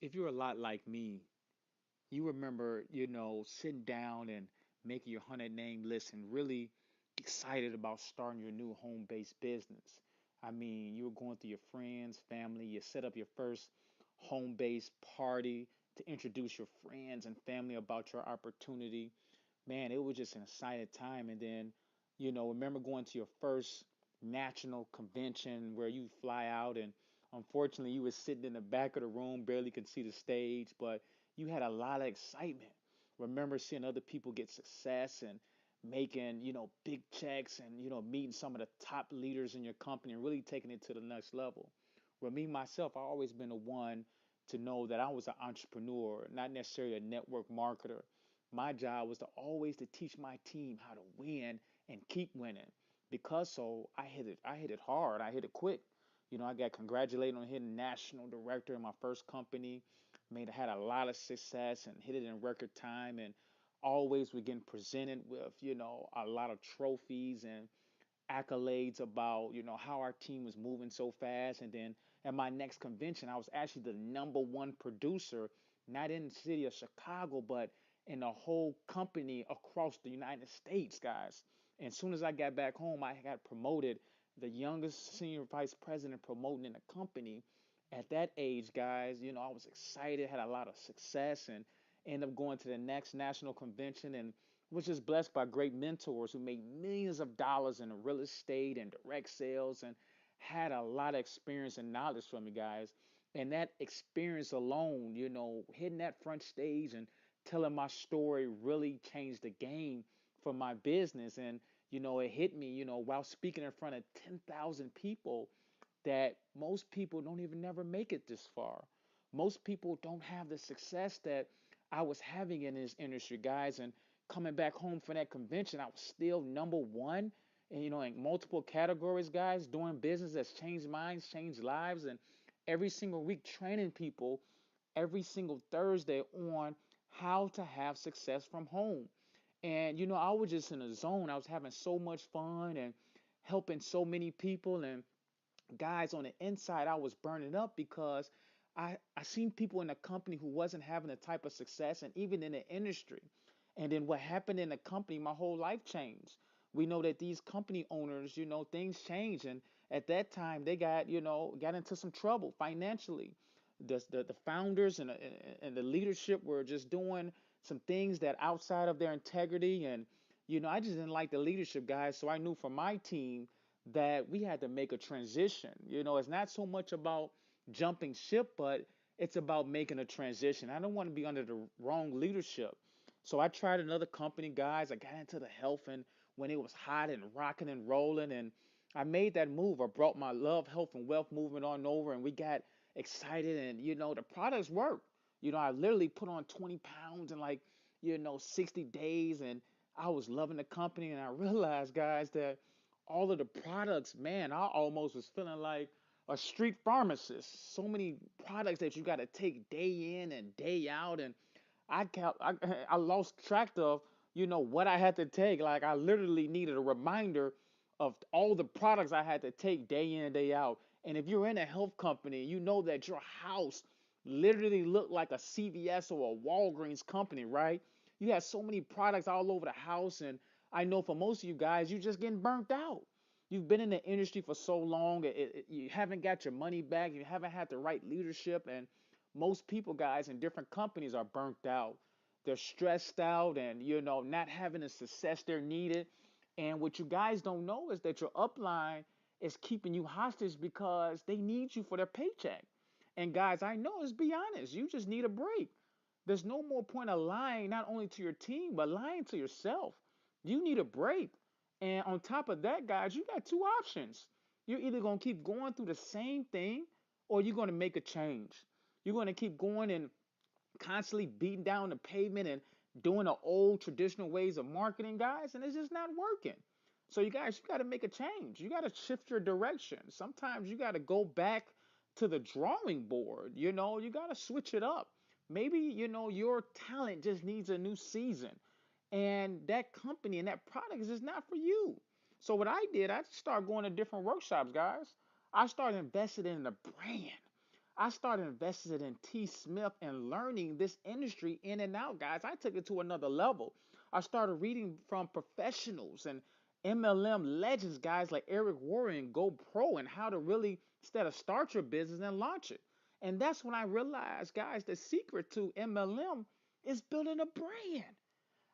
If you're a lot like me, you remember, sitting down and making your 100 name list and really excited about starting your new home-based business. I mean, you were going through your friends, family, you set up your first home-based party to introduce your friends and family about your opportunity. Man, it was just an exciting time. And then, remember going to your first national convention where you fly out and unfortunately you were sitting in the back of the room, barely could see the stage, but you had a lot of excitement. Remember seeing other people get success and making, big checks and, meeting some of the top leaders in your company and really taking it to the next level. Well, me myself, I always been the one to know that I was an entrepreneur, not necessarily a network marketer. My job was to always to teach my team how to win and keep winning. Because so I hit it hard. I hit it quick. I got congratulated on hitting national director in my first company. Had a lot of success and hit it in record time and always we're getting presented with, a lot of trophies and accolades about, how our team was moving so fast. And then at my next convention, I was actually the number one producer, not in the city of Chicago, but in the whole company across the United States, guys. And as soon as I got back home, I got promoted, the youngest senior vice president promoting in the company. At that age, guys, I was excited, had a lot of success, and ended up going to the next national convention and was just blessed by great mentors who made millions of dollars in real estate and direct sales and had a lot of experience and knowledge from me, guys. And that experience alone, hitting that front stage and telling my story really changed the game for my business. And, it hit me, while speaking in front of 10,000 people that most people don't even never make it this far. Most people don't have the success that I was having in this industry, guys. And coming back home from that convention, I was still number one, and in multiple categories, guys, doing business that's changed minds, changed lives, and every single week training people every single Thursday on how to have success from home. And I was just in a zone. I was having so much fun and helping so many people. And guys, on the inside, I was burning up because I seen people in the company who wasn't having the type of success and even in the industry. And then what happened in the company, my whole life changed. We know that these company owners, things change. And at that time, they got into some trouble financially. The founders and the leadership were just doing some things that outside of their integrity. And, I just didn't like the leadership, guys. So I knew for my team that we had to make a transition. It's not so much about jumping ship, but it's about making a transition. I don't want to be under the wrong leadership. So I tried another company, guys. I got into the health and when it was hot and rocking and rolling, and I made that move. I brought my love, health, and wealth movement on over, and we got excited. And the products work. I literally put on 20 pounds in like 60 days, and I was loving the company. And I realized, guys, that all of the products, man, I almost was feeling like a street pharmacist. So many products that you got to take day in and day out, and I lost track of what I had to take. Like I literally needed a reminder of all the products I had to take day in and day out. And if you're in a health company, you know that your house literally looked like a CVS or a Walgreens company, right? You had so many products all over the house, and I know for most of you guys, you're just getting burnt out. You've been in the industry for so long, you haven't got your money back, you haven't had the right leadership, and most people, guys, in different companies are burnt out. They're stressed out and, not having the success they're needed. And what you guys don't know is that your upline is keeping you hostage because they need you for their paycheck. And guys, I know, let's be honest, you just need a break. There's no more point of lying, not only to your team, but lying to yourself. You need a break. And on top of that, guys, you got two options. You're either going to keep going through the same thing or you're going to make a change. You're going to keep going and constantly beating down the pavement and doing the old traditional ways of marketing, guys, and it's just not working. So you guys, you got to make a change. You got to shift your direction. Sometimes you got to go back to the drawing board. You got to switch it up. Maybe, your talent just needs a new season. And that company and that product is just not for you. So what I did, I started going to different workshops, guys. I started investing in the brand. I started investing in T. Smith and learning this industry in and out, guys. I took it to another level. I started reading from professionals and MLM legends, guys like Eric Warren, Go Pro, and how to really, instead of start your business and launch it. And that's when I realized, guys, the secret to MLM is building a brand.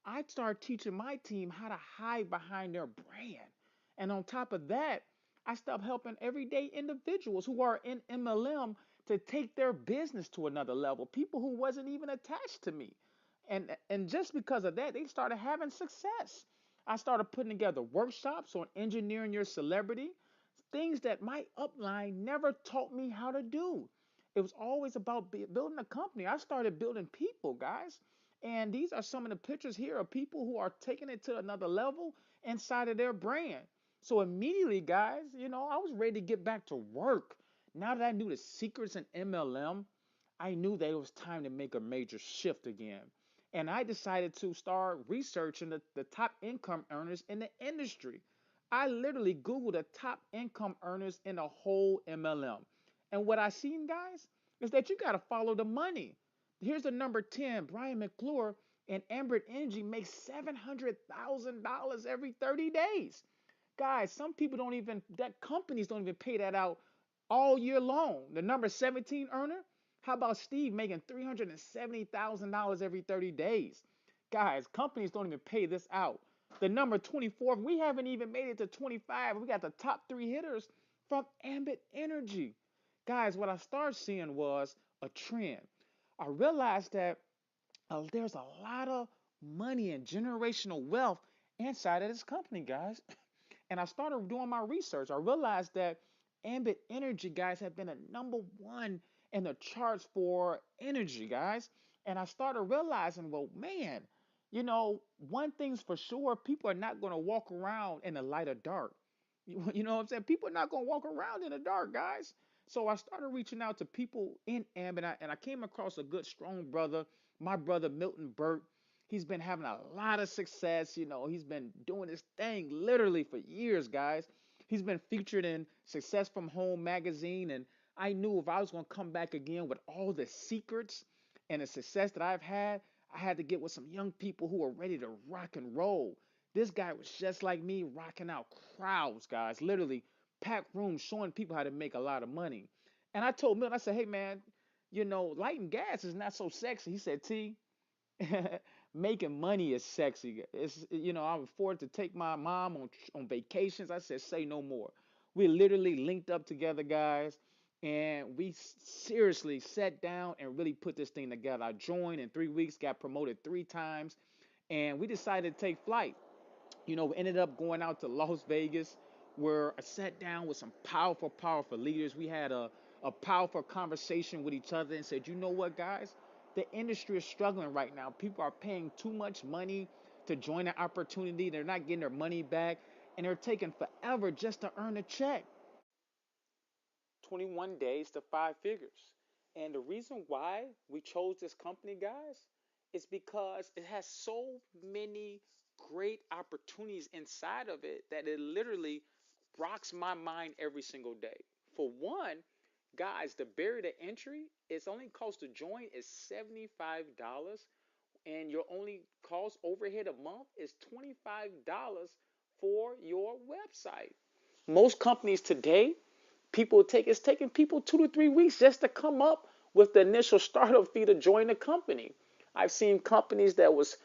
I started teaching my team how to hide behind their brand. And on top of that, I stopped helping everyday individuals who are in MLM to take their business to another level. People who wasn't even attached to me. And just because of that, they started having success. I started putting together workshops on engineering your celebrity, things that my upline never taught me how to do. It was always about building a company. I started building people, guys. And these are some of the pictures here of people who are taking it to another level inside of their brand. So immediately, guys, I was ready to get back to work. Now that I knew the secrets in MLM, I knew that it was time to make a major shift again. And I decided to start researching the top income earners in the industry. I literally Googled the top income earners in the whole MLM. And what I seen, guys, is that you got to follow the money. Here's the number 10, Brian McClure and Ambit Energy makes $700,000 every 30 days. Guys, some people don't even, that companies don't even pay that out all year long. The number 17 earner, how about Steve making $370,000 every 30 days? Guys, companies don't even pay this out. The number 24, we haven't even made it to 25. We got the top three hitters from Ambit Energy. Guys, what I started seeing was a trend. I realized that there's a lot of money and generational wealth inside of this company, guys. And I started doing my research. I realized that Ambit Energy, guys, have been a number one in the charts for energy, guys. And I started realizing, well, man, one thing's for sure, people are not going to walk around in the light or dark. You know what I'm saying? People are not going to walk around in the dark, guys. So I started reaching out to people in Ambit, and I came across a good, strong brother, my brother Milton Burt. He's been having a lot of success. He's been doing this thing literally for years, guys. He's been featured in Success from Home magazine, and I knew if I was going to come back again with all the secrets and the success that I've had, I had to get with some young people who are ready to rock and roll. This guy was just like me, rocking out crowds, guys, literally packed rooms, showing people how to make a lot of money. And I told Milton, I said, hey, man, lighting gas is not so sexy. He said, T, making money is sexy. I afford to take my mom on vacations. I said, say no more. We literally linked up together, guys, and we seriously sat down and really put this thing together. I joined in 3 weeks, got promoted 3 times, and we decided to take flight. We ended up going out to Las Vegas where I sat down with some powerful, powerful leaders. We had a powerful conversation with each other and said, you know what, guys? The industry is struggling right now. People are paying too much money to join an opportunity. They're not getting their money back, and they're taking forever just to earn a check. 21 days to 5 figures. And the reason why we chose this company, guys, is because it has so many great opportunities inside of it that it literally rocks my mind every single day. For one, guys, the barrier to entry is only cost to join is $75, and your only cost overhead a month is $25 for your website. Most companies today, it's taking people 2 to 3 weeks just to come up with the initial startup fee to join the company. I've seen companies that was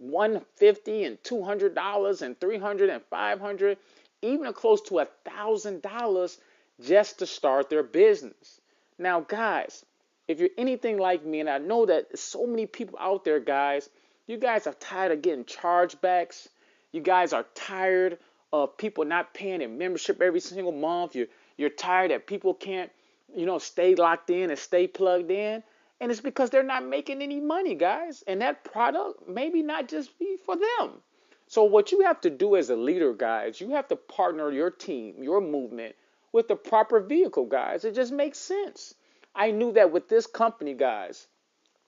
$150 and $200 and $300 and $500, even close to $1,000 just to start their business. Now, guys, if you're anything like me, and I know that there's so many people out there, guys, you guys are tired of getting chargebacks. You guys are tired of people not paying their membership every single month. You're tired that people can't, stay locked in and stay plugged in. And it's because they're not making any money, guys. And that product maybe not just be for them. So what you have to do as a leader, guys, you have to partner your team, your movement with the proper vehicle, guys. It just makes sense. I knew that with this company, guys,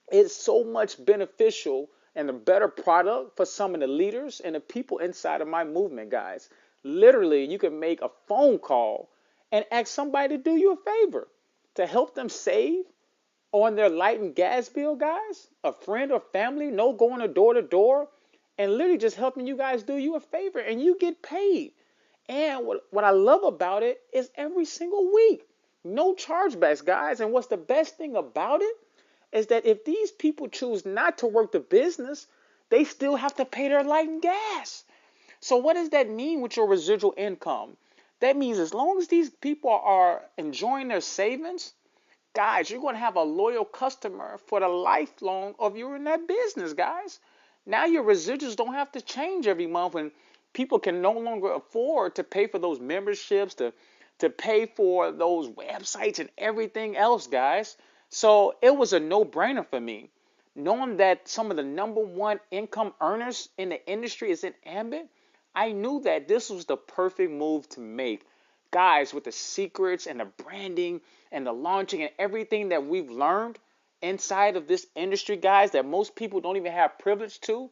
it's so much beneficial and a better product for some of the leaders and the people inside of my movement, guys. Literally, you can make a phone call and ask somebody to do you a favor. to help them save on their light and gas bill, guys, a friend or family, no going to door, and literally just helping you guys do you a favor and you get paid. And what I love about it is every single week, no chargebacks, guys. And what's the best thing about it is that if these people choose not to work the business, they still have to pay their light and gas. So what does that mean with your residual income? That means as long as these people are enjoying their savings, guys, you're going to have a loyal customer for the lifelong of you in that business, guys. Now your residuals don't have to change every month, and people can no longer afford to pay for those memberships, to pay for those websites and everything else, guys. So it was a no-brainer for me. Knowing that some of the number one income earners in the industry is in Ambit, I knew that this was the perfect move to make. Guys, with the secrets and the branding and the launching and everything that we've learned inside of this industry, guys, that most people don't even have privilege to,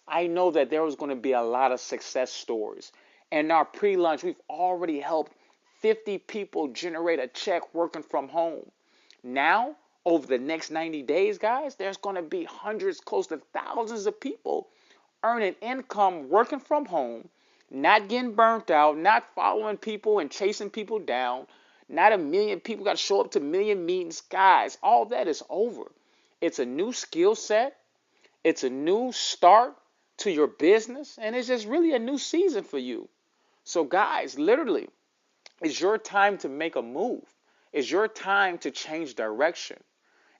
I know that there was going to be a lot of success stories. And in our pre-launch, we've already helped 50 people generate a check working from home. Now, over the next 90 days, guys, there's going to be hundreds, close to thousands of people earning income working from home, not getting burnt out, not following people and chasing people down, not a million people got to show up to a million meetings. Guys, all that is over. It's a new skill set. It's a new start to your business, and it's just really a new season for you. So, guys, literally, it's your time to make a move. It's your time to change direction.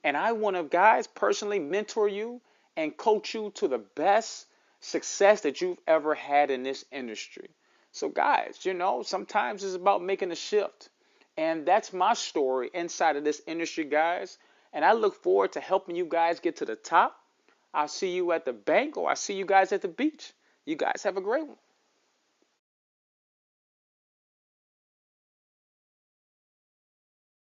And I want to, guys, personally mentor you and coach you to the best success that you've ever had in this industry. So, guys, sometimes it's about making a shift. And that's my story inside of this industry, guys. And I look forward to helping you guys get to the top. I'll see you at the bank, or I'll see you guys at the beach. You guys have a great one.